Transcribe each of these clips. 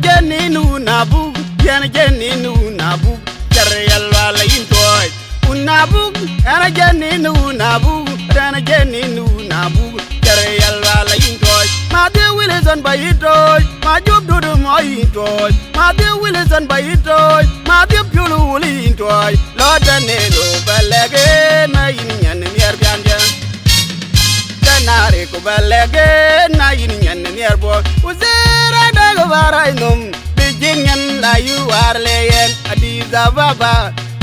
jeni nu nabu yana jeni nu nabu jarayal wala intoy unabu ana jeni nu nabu ana jeni nu nabu jarayal wala intoy ma de wilson bayitoy ma job do mo intoy ma de wilson bayitoy ma de pulu wuli intoy lo dane lo balage na yin yer bianja nare ko balage na yin yer bo uzera dago baray num bijinyan la yu arleyen adiza baba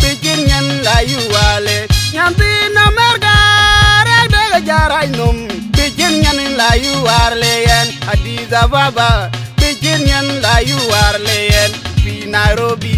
bijinyan la yu wale nyanti na merga dago jaray num bijinyan la yu arleyen adiza baba bijinyan la yu arleyen fi Nairobi.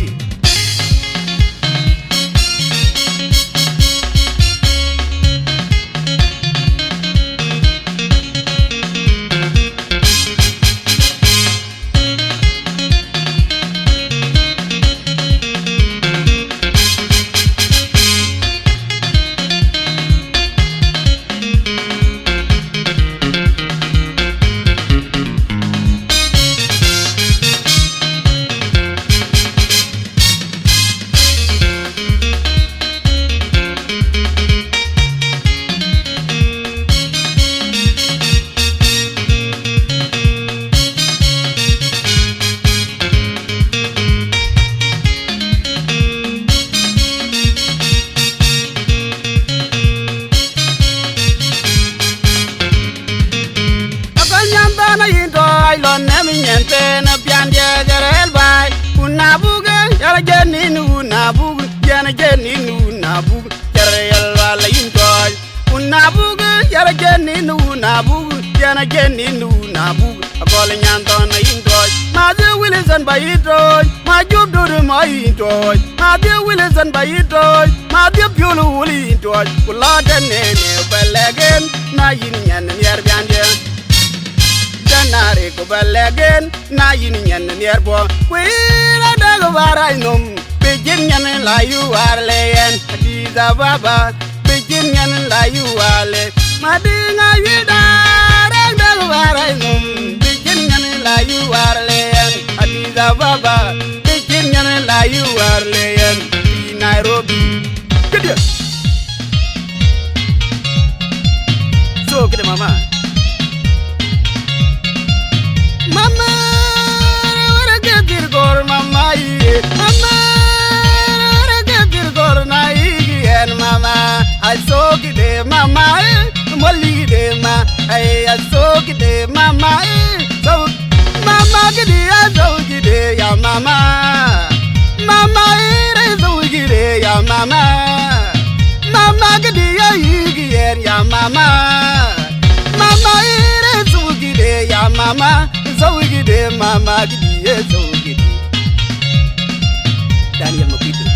Na pianje garel bay unabuge yala jeni nu nabuge yana jeni nu nabuge jarayal wala intoy unabuge yala jeni nu nabuge yana jeni nu nabuge akol nyanto na intoy ma de wilson bayitoy ma job do mo intoy ma de wilson bayitoy ma de pulu wuli intoy kula dane ne balegen na yin yer bianje nare ko balegen na yin yer bo kwira dago baray num bijin nyan la yu arleyen adiza baba bijin nyan la yu wale madinga yida dago baray num bijin nyan la yu arleyen adiza baba bijin nyan la yu arleyen fi Nairobi kedia so kede mama mama ora getir gor mama ye mama ora getir gor na igen mama asoki de mama molli de ma ay asoki de mama so mama gidi asoki de ya mama mama ire asoki de ya mama mama gidi igen ya mama mama ire asoki de ya mama Zawigide mama gidiye zawigide Daniel Mokito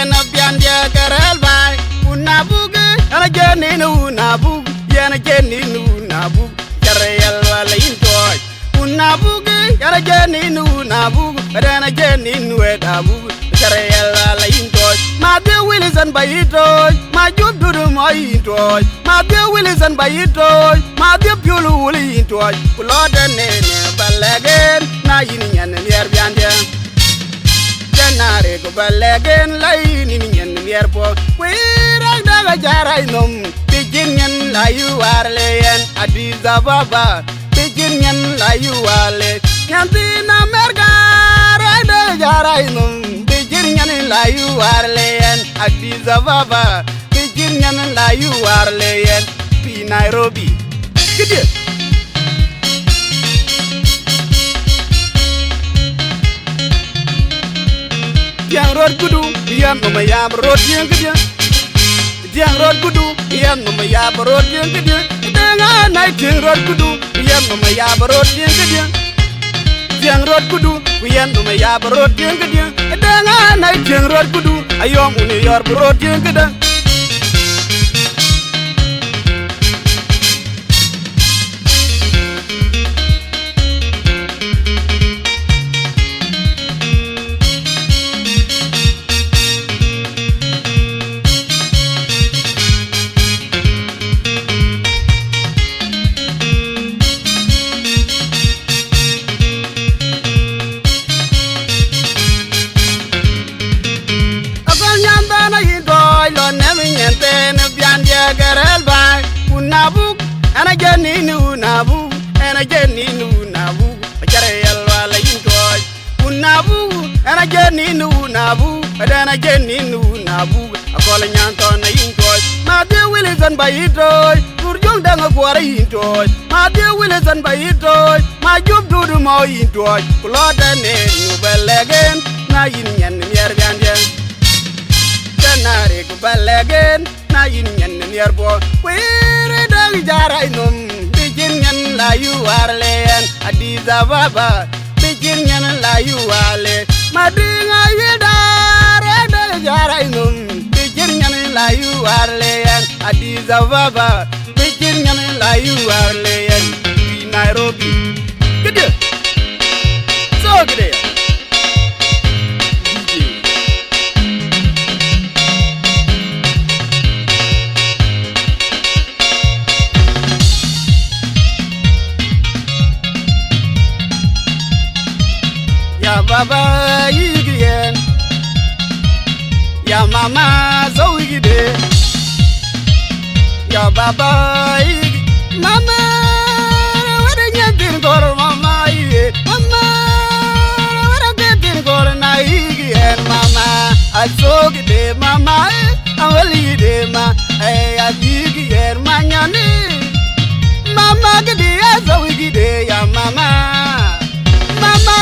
na pianje garel bay unabuge ana jeni nu nabuge yana jeni nu nabuge jarayal wala intoy unabuge yana jeni nu nabuge ana jeni nu edabuge jarayal wala intoy ma de wilson bayitoy ma job do mo intoy ma de wilson bayitoy ma de pulu wuli intoy kulo dane ne balegen na yin yer bianje nare ko balegen lay ni yer bo kwira daga jaray num bijin nyan la yu arleyen adiza baba bijin nyan la yu wale nyanti na merga daga jaray num bijin nyan la yu warleyen Addis Ababa Pijir nyan la yu warleyen Pi Nairobi Gede Diang road kudu Diang no mayam road diang gede Diang road kudu Diang no mayam road diang gede Dengan naik diang road kudu Diang no mayam road diang gede Diang road kudu Diang no mayam road diang gede Dengan naik diang road kudu Ayom uni yor road diang gede Unabuk, and I get in Unabuk, and I get in Unabuk, a carriel while I enjoy. Unabuk, and I get in Unabuk, and then I get in Unabuk, a calling Anton I enjoy. My dear Willis and by it, good young dang of what I enjoy. My dear Willis and by it, my job do the more enjoy. Lord and you bell again, now in Yerbian. Canary go bell again, now in Yerbo. Where the Jara num, begin and la you are layan, Addis Ababa, begin and la you are lay. Madinga Yeda, the Jara num, begin and la you are layan, Addis Ababa, begin and la you are layan, Nairobi. Good. So good. Ya baba yigiyen Ya mama zo yigide Ya baba yigi Mama wada nyatin kor mama yige Mama wada nyatin kor na yigiyen Mama azogide mama awalide ma azigiyen manyani Mama gide azo yigide ya mama Mama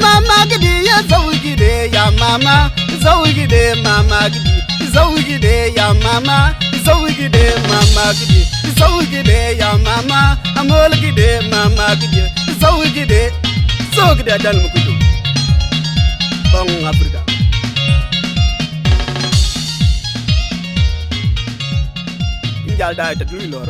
Mama gidi ya zawigide ya mama zawigide mama gidi zawigide ya mama zawigide mama gidi zawigide ya mama amol gide mama gidi zawigide zogide dal mukudu bang Afrika injal da ta dulor